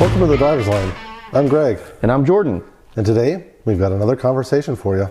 Welcome to the Driver's Line. I'm Greg. And I'm Jordan. And today, we've got another conversation for you.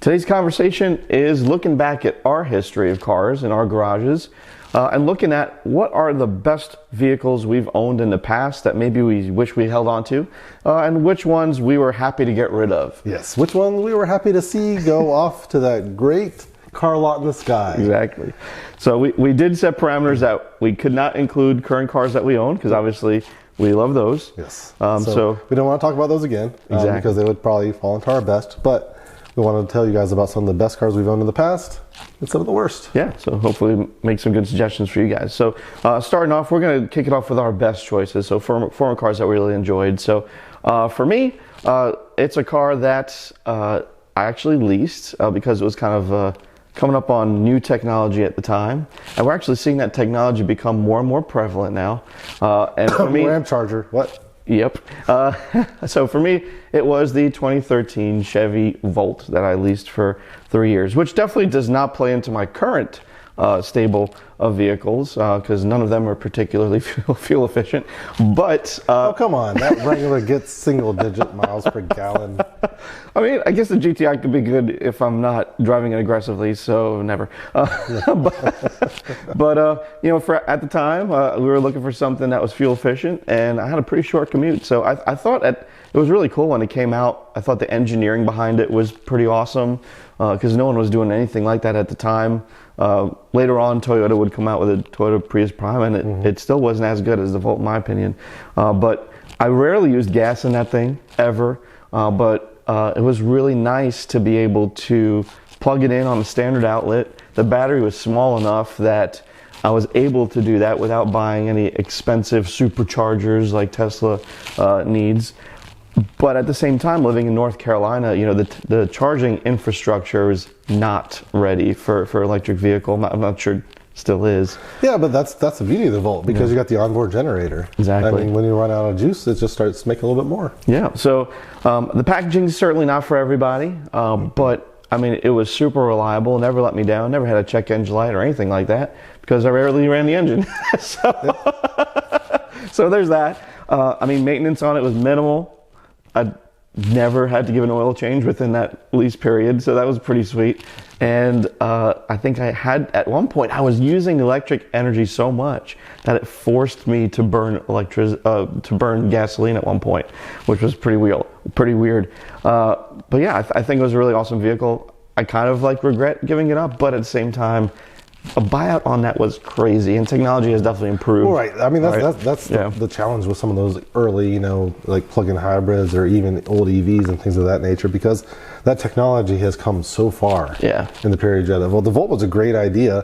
Today's conversation is looking back at our history of cars in our garages and looking at what are the best vehicles we've owned in the past that maybe we wish we held on to and which ones we were happy to get rid of. Yes, which ones we were happy to see go off to that great car lot in the sky. Exactly. So we did set parameters that we could not include current cars that we own because obviously we love those. Yes. So we don't want to talk about those again exactly. Because they would probably fall into our best. But we wanted to tell you guys about some of the best cars we've owned in the past and some of the worst. Yeah, so hopefully make some good suggestions for you guys. So starting off, we're going to kick it off with our best choices. So former cars that we really enjoyed. So for me, it's a car that I actually leased because it was kind of coming up on new technology at the time, and we're actually seeing that technology become more and more prevalent now. And for me, Ram Charger, what? Yep. So for me, it was the 2013 Chevy Volt that I leased for 3 years, which definitely does not play into my current stable of vehicles because none of them are particularly fuel efficient. But oh, come on, that regular gets single-digit miles per gallon. I mean, I guess the GTI could be good if I'm not driving it aggressively, so never. But you know, at the time, we were looking for something that was fuel efficient, and I had a pretty short commute. So I thought it was really cool when it came out. I thought the engineering behind it was pretty awesome because no one was doing anything like that at the time. Later on, Toyota would come out with a Toyota Prius Prime, and it still wasn't as good as the Volt, in my opinion. But I rarely used gas in that thing, ever. But it was really nice to be able to plug it in on a standard outlet. The battery was small enough that I was able to do that without buying any expensive superchargers like Tesla needs. But at the same time, living in North Carolina, you know, the charging infrastructure is not ready for electric vehicle. I'm not sure it still is. Yeah, but that's the beauty of the Volt because you got the onboard generator. Exactly. I mean, when you run out of juice, it just starts making a little bit more. Yeah. So the packaging is certainly not for everybody, but I mean, it was super reliable. Never let me down. Never had a check engine light or anything like that because I rarely ran the engine. So there's that. I mean, maintenance on it was minimal. I never had to give an oil change within that lease period, so that was pretty sweet. And I think I had, at one point, I was using electric energy so much that it forced me to burn gasoline at one point, which was pretty weird. But yeah, I think it was a really awesome vehicle. I kind of regret giving it up, but at the same time, a buyout on that was crazy, and technology has definitely improved. Well, right. I mean, that's the challenge with some of those early, like plug-in hybrids or even old EVs and things of that nature, because that technology has come so far in the period of. Well, the Volt was a great idea.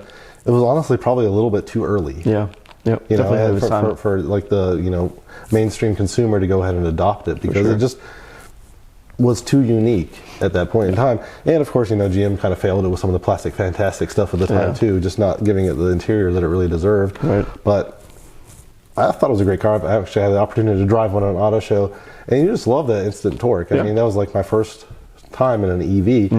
It was honestly probably a little bit too early. Yeah. Definitely for like the mainstream consumer to go ahead and adopt it because it just was too unique at that point in time. And of course, GM kind of failed it with some of the plastic fantastic stuff at the time too, just not giving it the interior that it really deserved. Right. But I thought it was a great car. I actually had the opportunity to drive one at an auto show, and you just love that instant torque. I mean, that was like my first time in an EV,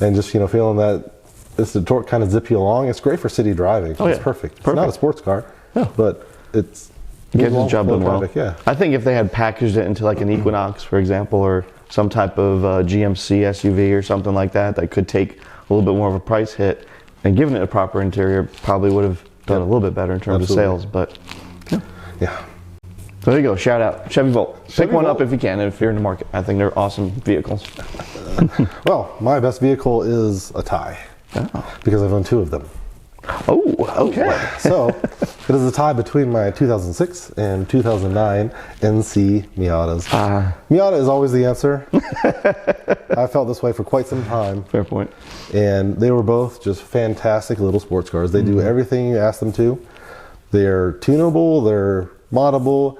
and just feeling that instant torque kind of zip you along. It's great for city driving. It's perfect. It's not a sports car, but it's gets the job done well. Yeah. I think if they had packaged it into like an Equinox, for example, or some type of GMC SUV or something like that could take a little bit more of a price hit and given it a proper interior, probably would have done a little bit better in terms of sales. But yeah. So there you go. Shout out Chevy Volt. Pick one up if you can, if you're in the market. I think they're awesome vehicles. Well, my best vehicle is a tie because I've owned two of them. Oh, okay. So it is a tie between my 2006 and 2009 NC Miatas. Miata is always the answer. I felt this way for quite some time. Fair point. And they were both just fantastic little sports cars. They do everything you ask them to. They're tunable, they're moddable,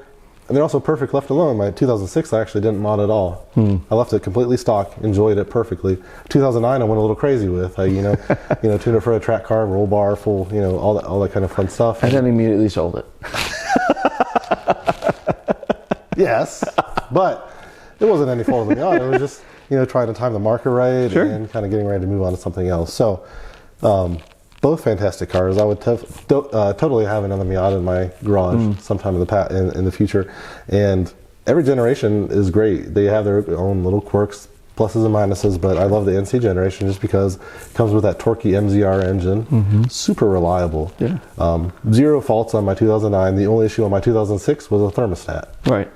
and they're also perfect left alone. My 2006 I actually didn't mod at all. I left it completely stock, enjoyed it perfectly. 2009 I went a little crazy with. I tuned it for a track car, roll bar, full, all that kind of fun stuff. And then immediately sold it. Yes, but it wasn't any fault of the Miata. It was just trying to time the market right and kind of getting ready to move on to something else. So both fantastic cars. I would totally have another Miata in my garage sometime in the future. And every generation is great. They have their own little quirks, pluses and minuses, but I love the NC generation just because it comes with that torquey MZR engine, super reliable. Yeah. Zero faults on my 2009. The only issue on my 2006 was a thermostat. Right.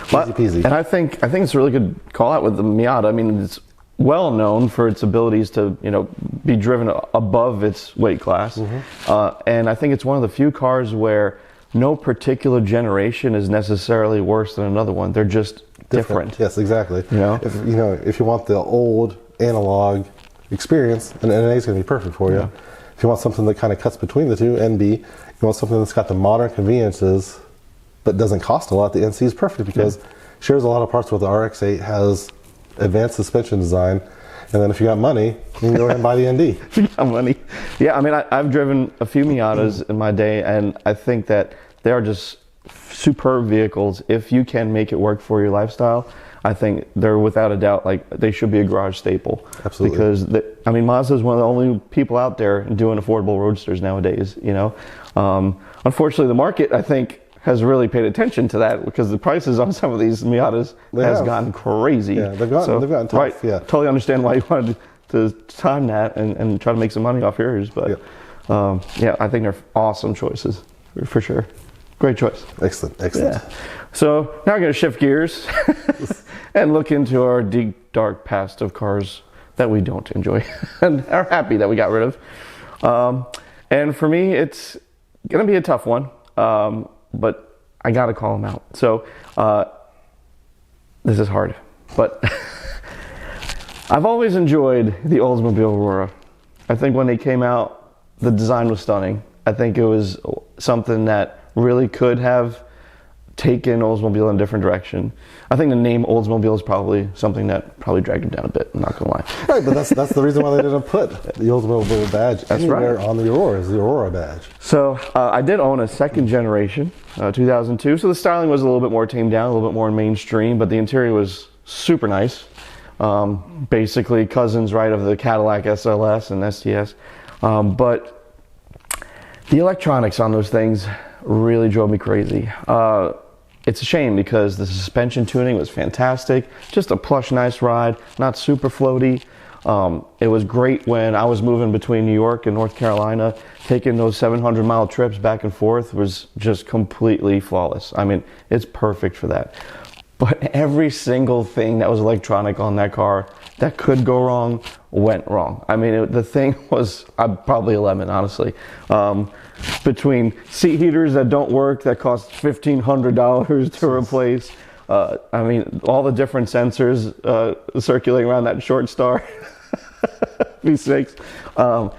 Easy peasy. And I think it's a really good call out with the Miata. I mean, it's well known for its abilities to be driven above its weight class, and I think it's one of the few cars where no particular generation is necessarily worse than another one. They're just different. Yes, exactly. If you want the old analog experience, an NA is going to be perfect for you. Yeah. If you want something that kind of cuts between the two, NB. You want something that's got the modern conveniences but doesn't cost a lot, the NC is perfect because it shares a lot of parts with the RX-8, has advanced suspension design, and then if you got money, you can go ahead and buy the ND. If you got money. Yeah, I mean, I've driven a few Miatas in my day, and I think that they are just superb vehicles. If you can make it work for your lifestyle, I think they're without a doubt, like, they should be a garage staple. Absolutely. Because Mazda is one of the only people out there doing affordable roadsters nowadays. Unfortunately, the market, I think, has really paid attention to that because the prices on some of these Miatas has gotten crazy. Yeah, they've gotten tough. Right, Yeah, totally understand why you wanted to time that and try to make some money off yours. But I think they're awesome choices for sure. Great choice. Excellent. Yeah. So now we're going to shift gears and look into our deep, dark past of cars that we don't enjoy and are happy that we got rid of. And for me, it's going to be a tough one, but I got to call them out. So this is hard, but I've always enjoyed the Oldsmobile Aurora. I think when they came out, the design was stunning. I think it was something that really could have taken Oldsmobile in a different direction. I think the name Oldsmobile is probably something that probably dragged it down a bit, I'm not gonna lie. Right, but that's the reason why they didn't put the Oldsmobile badge anywhere on the Aurora, is the Aurora badge. So I did own a second generation, 2002, so the styling was a little bit more tamed down, a little bit more mainstream, but the interior was super nice. Basically cousins, right, of the Cadillac SLS and STS. But the electronics on those things really drove me crazy. It's a shame because the suspension tuning was fantastic. Just a plush, nice ride, not super floaty. It was great when I was moving between New York and North Carolina. Taking those 700-mile trips back and forth was just completely flawless. I mean, it's perfect for that. But every single thing that was electronic on that car that could go wrong went wrong. I mean, the thing was probably a lemon, honestly. Between seat heaters that don't work that cost $1,500 to replace. I mean, all the different sensors circulating around that short star V6.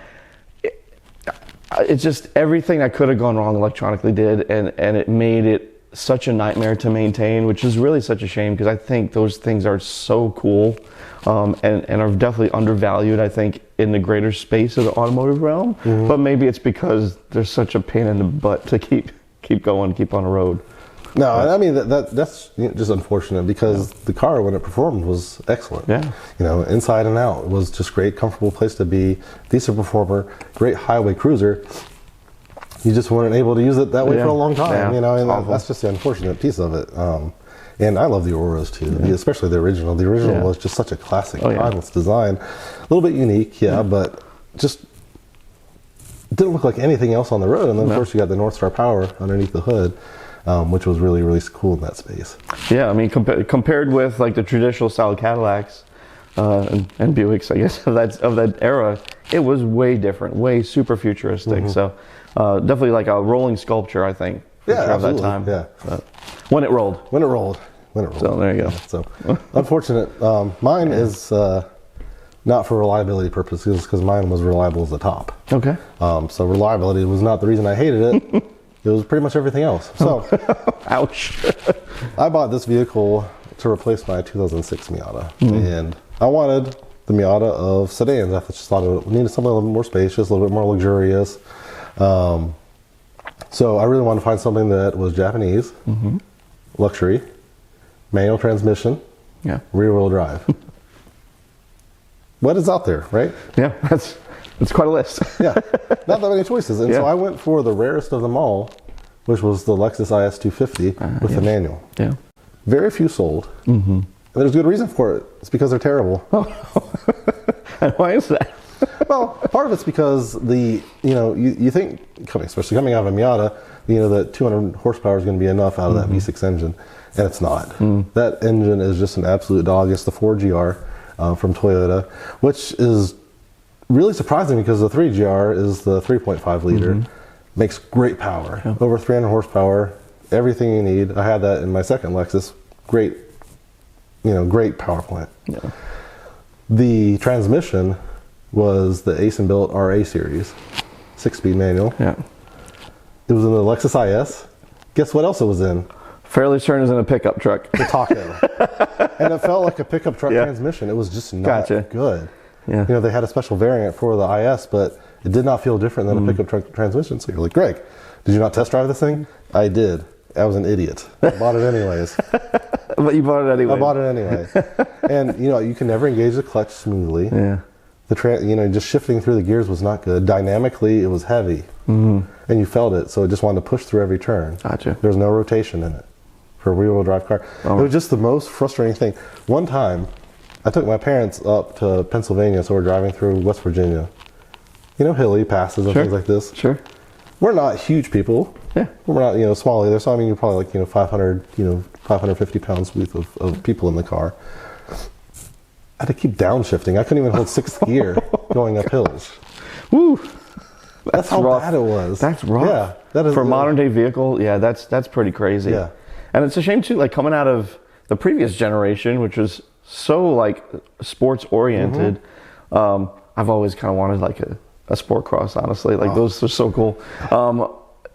It's just everything that could have gone wrong electronically did, and it made it such a nightmare to maintain, which is really such a shame because I think those things are so cool and are definitely undervalued, I think, in the greater space of the automotive realm. But maybe it's because there's such a pain in the butt to keep going, keep on the road. No, I mean that's just unfortunate because the car, when it performed, was excellent. Yeah. Inside and out, it was just great, comfortable place to be, decent performer, great highway cruiser. You just weren't able to use it that way for a long time, and that's just the unfortunate piece of it. And I love the Auroras too, especially the original. The original was just such a classic, timeless design. A little bit unique, but just didn't look like anything else on the road. And then, of course, you got the North Star Power underneath the hood, which was really, really cool in that space. Yeah, I mean, compared with like the traditional style Cadillacs and Buicks, I guess, of that era, it was way different, way super futuristic. So definitely like a rolling sculpture, I think. Of that time. Yeah. When it rolled. So there you go. So unfortunate. Mine is not for reliability purposes because mine was reliable as the top. Okay. So reliability was not the reason I hated it. It was pretty much everything else. So, ouch. I bought this vehicle to replace my 2006 Miata, and I wanted the Miata of sedans. I just thought it needed something a little bit more spacious, a little bit more luxurious. So I really wanted to find something that was Japanese, luxury, manual transmission, rear-wheel drive. What is out there, right? Yeah, that's quite a list. Not that many choices. And so I went for the rarest of them all, which was the Lexus IS 250 with the manual. Yeah. Very few sold. Mm-hmm. And there's good reason for it. It's because they're terrible. And why is that? Well, part of it's because you think, especially coming out of a Miata, that 200 horsepower is going to be enough out of that V6 engine, and it's not. That engine is just an absolute dog. It's the 4GR from Toyota, which is really surprising because the 3GR is the 3.5 liter, makes great power, over 300 horsepower, everything you need. I had that in my second Lexus. Great power plant. Yeah. The transmission was the Aisin built RA series, 6-speed manual. Yeah. It was in the Lexus IS. Guess what else it was in? Fairly certain is in a pickup truck. The Taco. And it felt like a pickup truck transmission. It was just not good. Yeah. They had a special variant for the IS, but it did not feel different than a pickup truck transmission. So you're like, Greg, did you not test drive this thing? I did. I was an idiot. I bought it anyways. But you bought it anyway. I bought it anyway. And you can never engage the clutch smoothly. Yeah. Just shifting through the gears was not good. Dynamically, it was heavy, and you felt it. So it just wanted to push through every turn. Gotcha. There was no rotation in it for a rear-wheel drive car. Oh. It was just the most frustrating thing. One time, I took my parents up to Pennsylvania, so we're driving through West Virginia. Hilly passes and things like this. Sure. We're not huge people. Yeah. We're not small either. So you're probably like 500, 550 pounds worth of people in the car. I had to keep downshifting. I couldn't even hold sixth gear going up hills. Woo! That's how rough. bad it was. That's rough. Yeah, that is for a modern day vehicle. Yeah, that's pretty crazy. Yeah, and it's a shame too. Like coming out of the previous generation, which was so like sports oriented. I've always kind of wanted like a sport cross. Honestly, like those are so cool.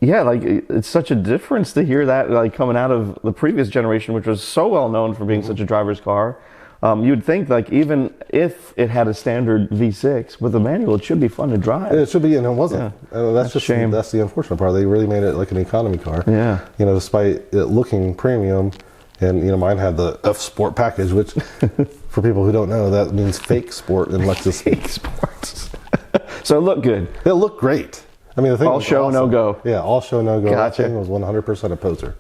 Yeah, like it's such a difference to hear that like coming out of the previous generation, which was so well known for being such a driver's car. You'd think like even if it had a standard V6 with a manual, it should be fun to drive. It should be, and it wasn't. Yeah. That's just a shame. That's the unfortunate part. They really made it like an economy car. Yeah. Despite it looking premium, and mine had the F Sport package, which for people who don't know, that means fake sport in Lexus. Fake sports. So it looked good. It looked great. I mean, the thing all was show, awesome. no go. Yeah, all show, no go. Gotcha. That thing was 100% a poser.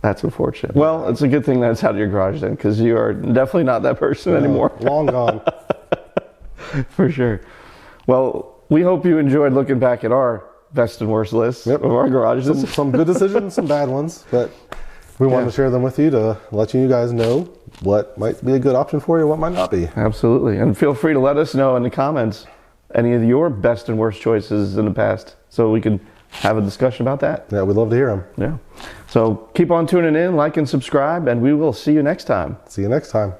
That's unfortunate. Well, it's a good thing that's out of your garage then, because you are definitely not that person anymore. Long gone. For sure. Well, we hope you enjoyed looking back at our best and worst lists of our garages. Some good decisions, some bad ones, but we wanted to share them with you to let you guys know what might be a good option for you, what might not be. Absolutely. And feel free to let us know in the comments any of your best and worst choices in the past so we can have a discussion about that. Yeah, we'd love to hear them. Yeah. So keep on tuning in, like and subscribe, and we will see you next time. See you next time.